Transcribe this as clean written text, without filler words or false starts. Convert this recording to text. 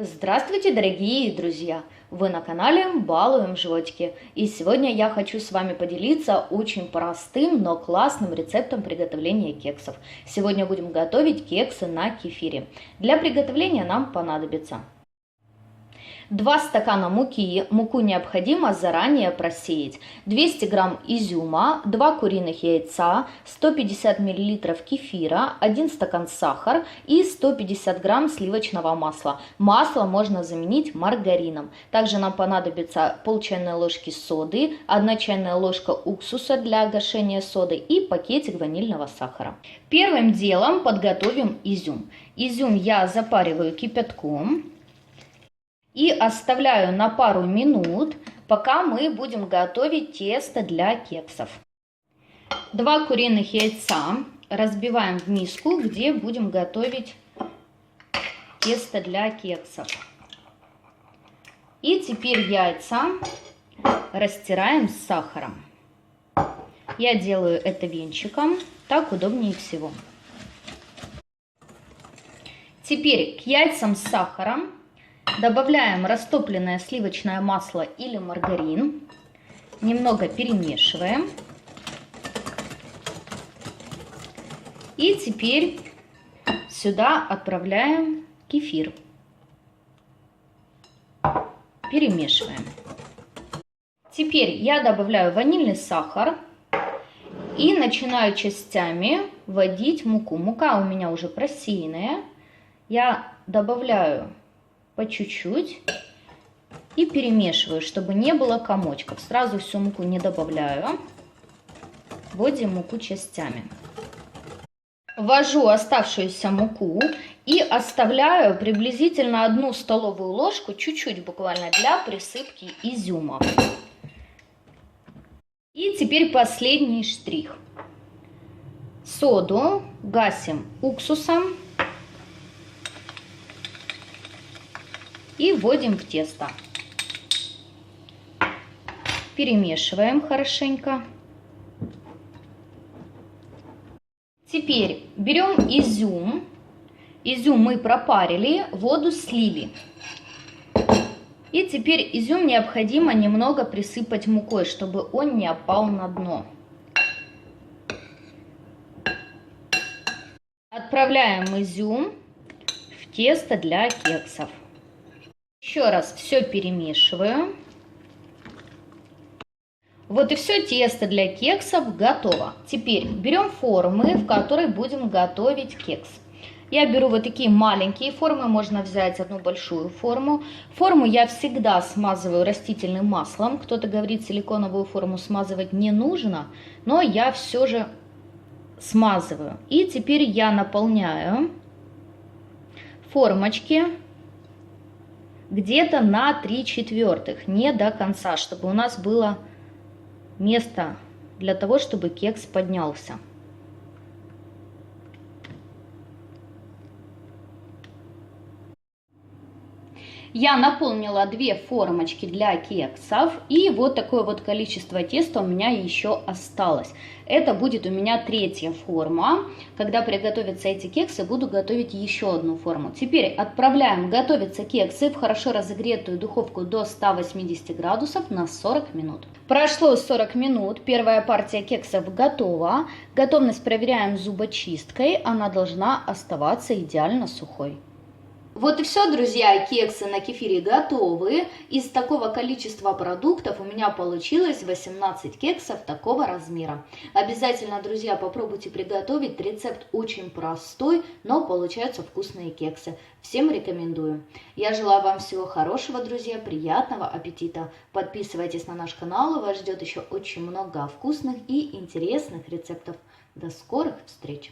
Здравствуйте, дорогие друзья! Вы на канале Балуем Животики. И сегодня я хочу с вами поделиться очень простым, но классным рецептом приготовления кексов. Сегодня будем готовить кексы на кефире. Для приготовления нам понадобится 2 стакана муки. Муку необходимо заранее просеять. 200 грамм изюма, 2 куриных яйца, 150 мл кефира, 1 стакан сахара и 150 грамм сливочного масла. Масло можно заменить маргарином. Также нам понадобится пол чайной ложки соды, 1 чайная ложка уксуса для гашения соды и пакетик ванильного сахара. Первым делом подготовим изюм. Изюм я запариваю кипятком и оставляю на пару минут, пока мы будем готовить тесто для кексов. 2 куриных яйца разбиваем в миску, где будем готовить тесто для кексов. И теперь яйца растираем с сахаром. Я делаю это венчиком, так удобнее всего. Теперь к яйцам с сахаром добавляем растопленное сливочное масло или маргарин. Немного перемешиваем. И теперь сюда отправляем кефир. Перемешиваем. Теперь я добавляю ванильный сахар и начинаю частями вводить муку. Мука у меня уже просеянная. Я добавляю по чуть-чуть и перемешиваю, чтобы не было комочков. Сразу всю муку не добавляю. Вводим муку частями. Ввожу оставшуюся муку и оставляю приблизительно 1 столовую ложку, чуть-чуть буквально, для присыпки изюма. И теперь последний штрих. Соду гасим уксусом и вводим в тесто. Перемешиваем хорошенько. Теперь берем изюм. Изюм мы пропарили, воду слили. И теперь изюм необходимо немного присыпать мукой, чтобы он не опал на дно. Отправляем изюм в тесто для кексов. Еще раз все перемешиваю. Вот и все, тесто для кексов готово. Теперь берем формы, в которой будем готовить кекс. Я беру вот такие маленькие формы, можно взять одну большую форму. Форму я всегда смазываю растительным маслом. Кто-то говорит, силиконовую форму смазывать не нужно, но я все же смазываю. И теперь я наполняю формочки где-то на 3/4, не до конца, чтобы у нас было место для того, чтобы кекс поднялся. Я наполнила 2 формочки для кексов, и вот такое вот количество теста у меня еще осталось. Это будет у меня 3-я форма. Когда приготовятся эти кексы, буду готовить еще одну форму. Теперь отправляем готовиться кексы в хорошо разогретую духовку до 180 градусов на 40 минут. Прошло 40 минут, первая партия кексов готова. Готовность проверяем зубочисткой, она должна оставаться идеально сухой. Вот и все, друзья, кексы на кефире готовы. Из такого количества продуктов у меня получилось 18 кексов такого размера. Обязательно, друзья, попробуйте приготовить. Рецепт очень простой, но получаются вкусные кексы. Всем рекомендую. Я желаю вам всего хорошего, друзья, приятного аппетита. Подписывайтесь на наш канал, вас ждет еще очень много вкусных и интересных рецептов. До скорых встреч!